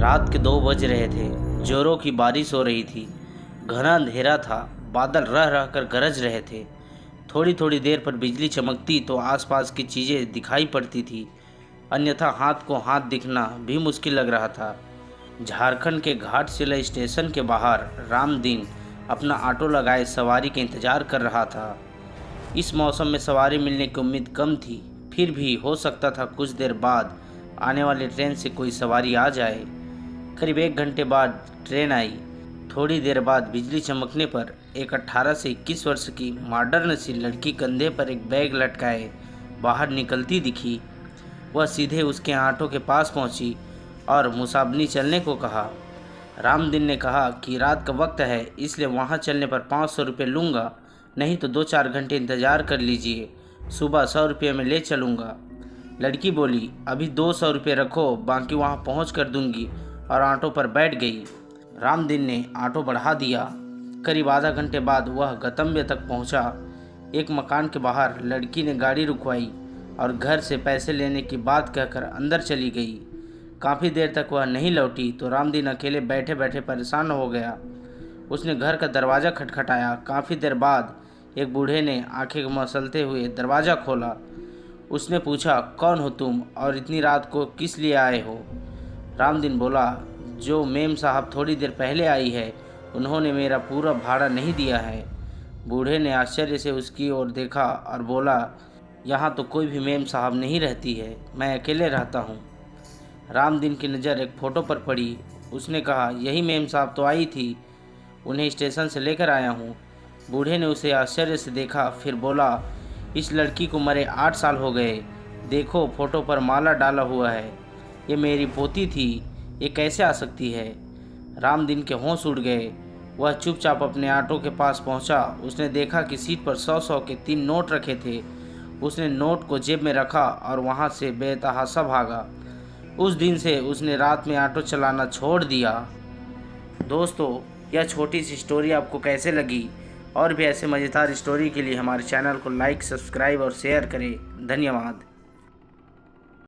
रात के 2 बज रहे थे। जोरों की बारिश हो रही थी। घना अंधेरा था। बादल रह रह कर गरज रहे थे। थोड़ी थोड़ी देर पर बिजली चमकती तो आसपास की चीज़ें दिखाई पड़ती थी, अन्यथा हाथ को हाथ दिखना भी मुश्किल लग रहा था। झारखंड के घाटशिला स्टेशन के बाहर रामदीन अपना ऑटो लगाए सवारी के इंतज़ार कर रहा था। इस मौसम में सवारी मिलने की उम्मीद कम थी, फिर भी हो सकता था कुछ देर बाद आने वाली ट्रेन से कोई सवारी आ जाए। करीब 1 घंटे बाद ट्रेन आई। थोड़ी देर बाद बिजली चमकने पर एक 18 से 21 वर्ष की मॉडर्न सी लड़की कंधे पर एक बैग लटकाए बाहर निकलती दिखी। वह सीधे उसके ऑटो के पास पहुंची और मुसाबनी चलने को कहा। रामदीन ने कहा कि रात का वक्त है, इसलिए वहां चलने पर 500 रुपये लूँगा, नहीं तो 2-4 घंटे इंतज़ार कर लीजिए, सुबह 100 रुपये में ले चलूँगा। लड़की बोली, अभी 200 रुपये रखो, बाकी वहाँ पहुँच कर दूँगी, और ऑटो पर बैठ गई। रामदीन ने ऑटो बढ़ा दिया। करीब आधा घंटे बाद वह गंतव्य तक पहुँचा। एक मकान के बाहर लड़की ने गाड़ी रुकवाई और घर से पैसे लेने की बात कहकर अंदर चली गई। काफ़ी देर तक वह नहीं लौटी तो रामदीन अकेले बैठे बैठे परेशान हो गया। उसने घर का दरवाज़ा खटखटाया। काफ़ी देर बाद एक बूढ़े ने आंखें मसलते हुए दरवाज़ा खोला। उसने पूछा, कौन हो तुम और इतनी रात को किस लिए आए हो? रामदीन बोला, जो मेम साहब थोड़ी देर पहले आई है, उन्होंने मेरा पूरा भाड़ा नहीं दिया है। बूढ़े ने आश्चर्य से उसकी ओर देखा और बोला, यहाँ तो कोई भी मेम साहब नहीं रहती है, मैं अकेले रहता हूँ। रामदीन की नज़र एक फ़ोटो पर पड़ी। उसने कहा, यही मेम साहब तो आई थी, उन्हें स्टेशन से लेकर आया हूँ। बूढ़े ने उसे आश्चर्य से देखा, फिर बोला, इस लड़की को मरे 8 साल हो गए। देखो, फ़ोटो पर माला डाला हुआ है। ये मेरी पोती थी, ये कैसे आ सकती है? रामदीन के होश उड़ गए। वह चुपचाप अपने ऑटो के पास पहुंचा। उसने देखा कि सीट पर 100-100 के 3 नोट रखे थे। उसने नोट को जेब में रखा और वहां से बेतहाशा भागा। उस दिन से उसने रात में ऑटो चलाना छोड़ दिया। दोस्तों, यह छोटी सी स्टोरी आपको कैसे लगी? और भी ऐसे मज़ेदार स्टोरी के लिए हमारे चैनल को लाइक, सब्सक्राइब और शेयर करें। धन्यवाद।